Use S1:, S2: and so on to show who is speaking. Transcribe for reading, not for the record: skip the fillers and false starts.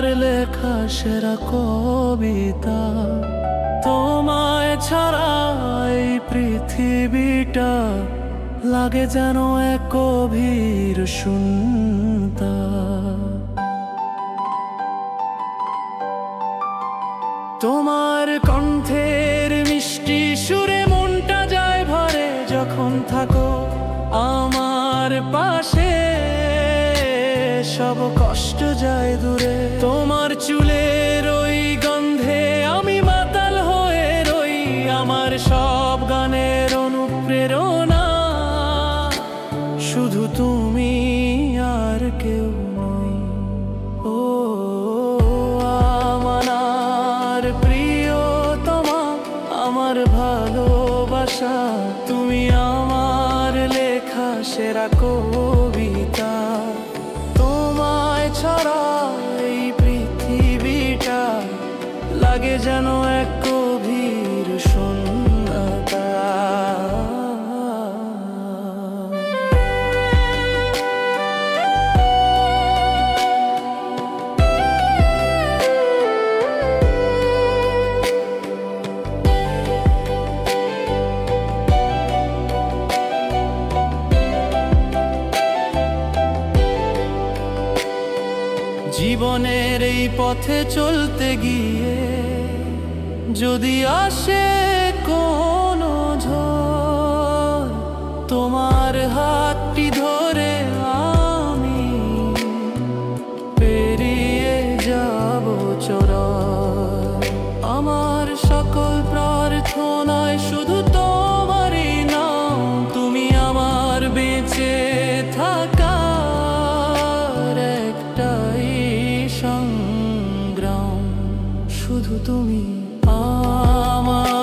S1: আমার লেখা সেরা কবিতা। তোমায় ছাড়া এই পৃথিবীটা লাগে যেন এক গভীর শূন্যতা। তোমার কণ্ঠের মিষ্টি সুরে মনটা যায় ভরে, যখন থাকো আমার পাশে সব কষ্ট যায় দূরে। তোমার চুলের ওই গন্ধে আমি মাতাল হয়ে রই, আমার সব গানের অনুপ্রেরণা শুধু তুমি আর কেউ নই। ও আমার প্রিয়তমা, আমার ভালোবাসা, তুমি আমার লেখা সেরা কবিতা। তোমায় ছাড়া এই পৃথিবীটা লাগে যেন এক গভীর শূন্যতা। জীবনের এই পথে চলতে গিয়ে যদি আসে কোনো ঝড়, তোমার হাতটি ধরে আমি পেরিয়ে যাব চোরাই। আমার সকল প্রার্থনায় শুধু তোমারই নাম, তুমি আমার বেঁচে থাকার একটাই সংগ্রাম, শুধু তুমি আমার